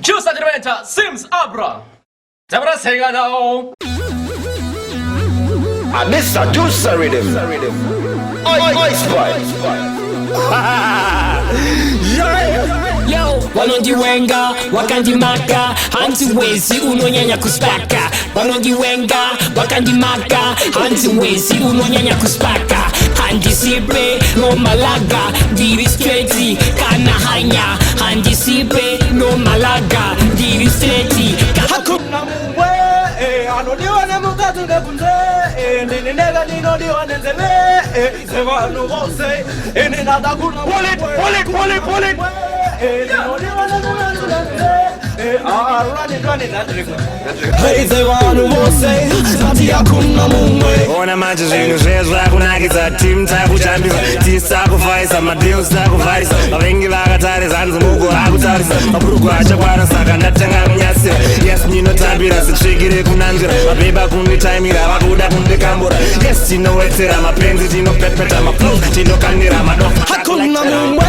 Choose adventure Sims Abra. Zabra sega now. And this a juice rhythm. Oi, spy. Yo, wanondiwenga wakandimaka hanziwezi unonyanya kuspaka wanondiwenga wakandimaka hanziwezi unonyanya kuspaka handisipe no malaga ndiri straight kana hanya handisipe no malaga ndiri straight hakuna mwe anodiwa ne mukatu ngekunze nini nega ninodiwa nenzebe zevanu bose nada kuna pull it Hey, they want to say, Sati hakuna mumwe. Ona manje zvinhu zvezvo akunakidza timu takutambisa tisakufaisa madeals takuvarisa vavengi vakatarisa hanzi mugo akutarisa mabhurugu achakwana saka ndatanga kunyasira yes ninotambira sitsvigire kunanzvira mabheba kunditaimira vakuda kundikambura yes tinowetsera mapenzi tinopepeta maflow tinokanira madofa hakuna mumwe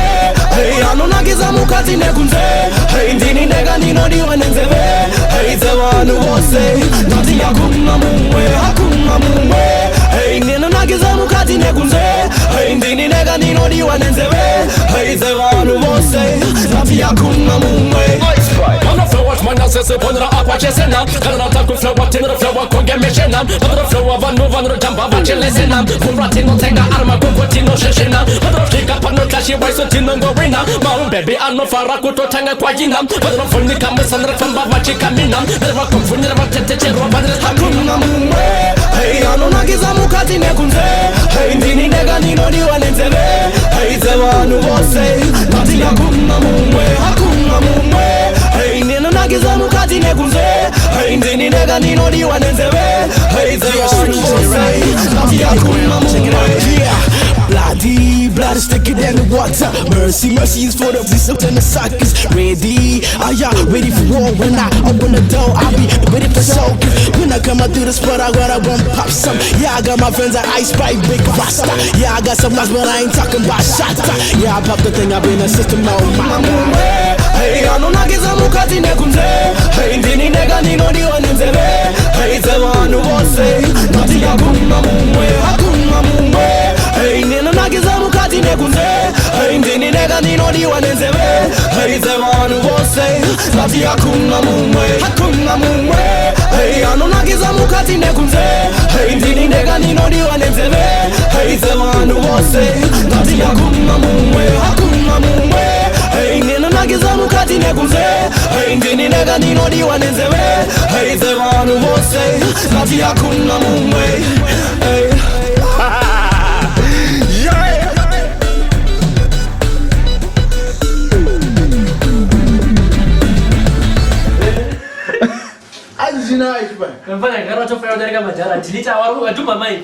hey anonakidza mukati nekunze hey ndini ndega ndinodiwa nenzeve hey dzevanhu vose ndati hakuna mumwe hey ndinonakidza mukati nekunze hey ndini ndega ndinodiwa nenzeve hey dzevanhu vose ndati hakuna mumwe Man says upon the aqua chesena, and not a flow what in the flow of Congamishena, but the flow of a Novan Jamba Bachelesena, Kuratino Tenga Arma Kupotino Sheshena, but the Fika Panokashi Waisotino Gorina, Mount Baby Ano Farakuto Tanga Quagina, but the Funica Messandra from Babachi Camina, the Rockam Funera Tete Robert Hakuna Mumwe, hey Anonagiza Mukati Nekunze, hey Dini Neganino Diwanenzeve, hey Zevanu Vose, Nati Hakuna Mumwe, hey Ninagiza Mukati Nekunze, hey Dini Neganino Diwanenzeve, hey Zevanu Vose, Nati Hakuna Mumwe. Blood is thicker than the water. Mercy is for the victims and the suckers. Ready, ready for war. When I open the door, I'll be ready for soakers. When I come out through the spot, I won't pop some. Yeah, I got my friends at Ice Pipe, Big Rasta. Yeah, I got some lots, but I ain't talking about shots. Yeah, I popped the thing, I've been a system, no mama. Hey, Anonagiza Mukati Nekunze. Hey, Dini Nega Ninodiwa Nenzeve. Hey, Zevanu Vose. Nati Hakuna Mumwe. Hey, Ninagiza Mukati Nekunze. Hey, Dini Nega Ninodiwa Nenzeve. Hey, Zevanu Vose. Nati Hakuna Mumwe. Hey, Anonagiza Mukati Nekunze. Hey, Dini Nega Ninodiwa Nenzeve. Hey, Zevanu Vose. Nati Hakuna Mumwe. Hey, Ninagiza Mukati Nekunze. Hey, Dini Nega Ninodiwa Nenzeve. Hey, Zevanu Vose. Nati Hakuna Mumwe. Hey. Ajina ipa. Mfanya garoto fanya dari kama jara, dilita waru aduma mai.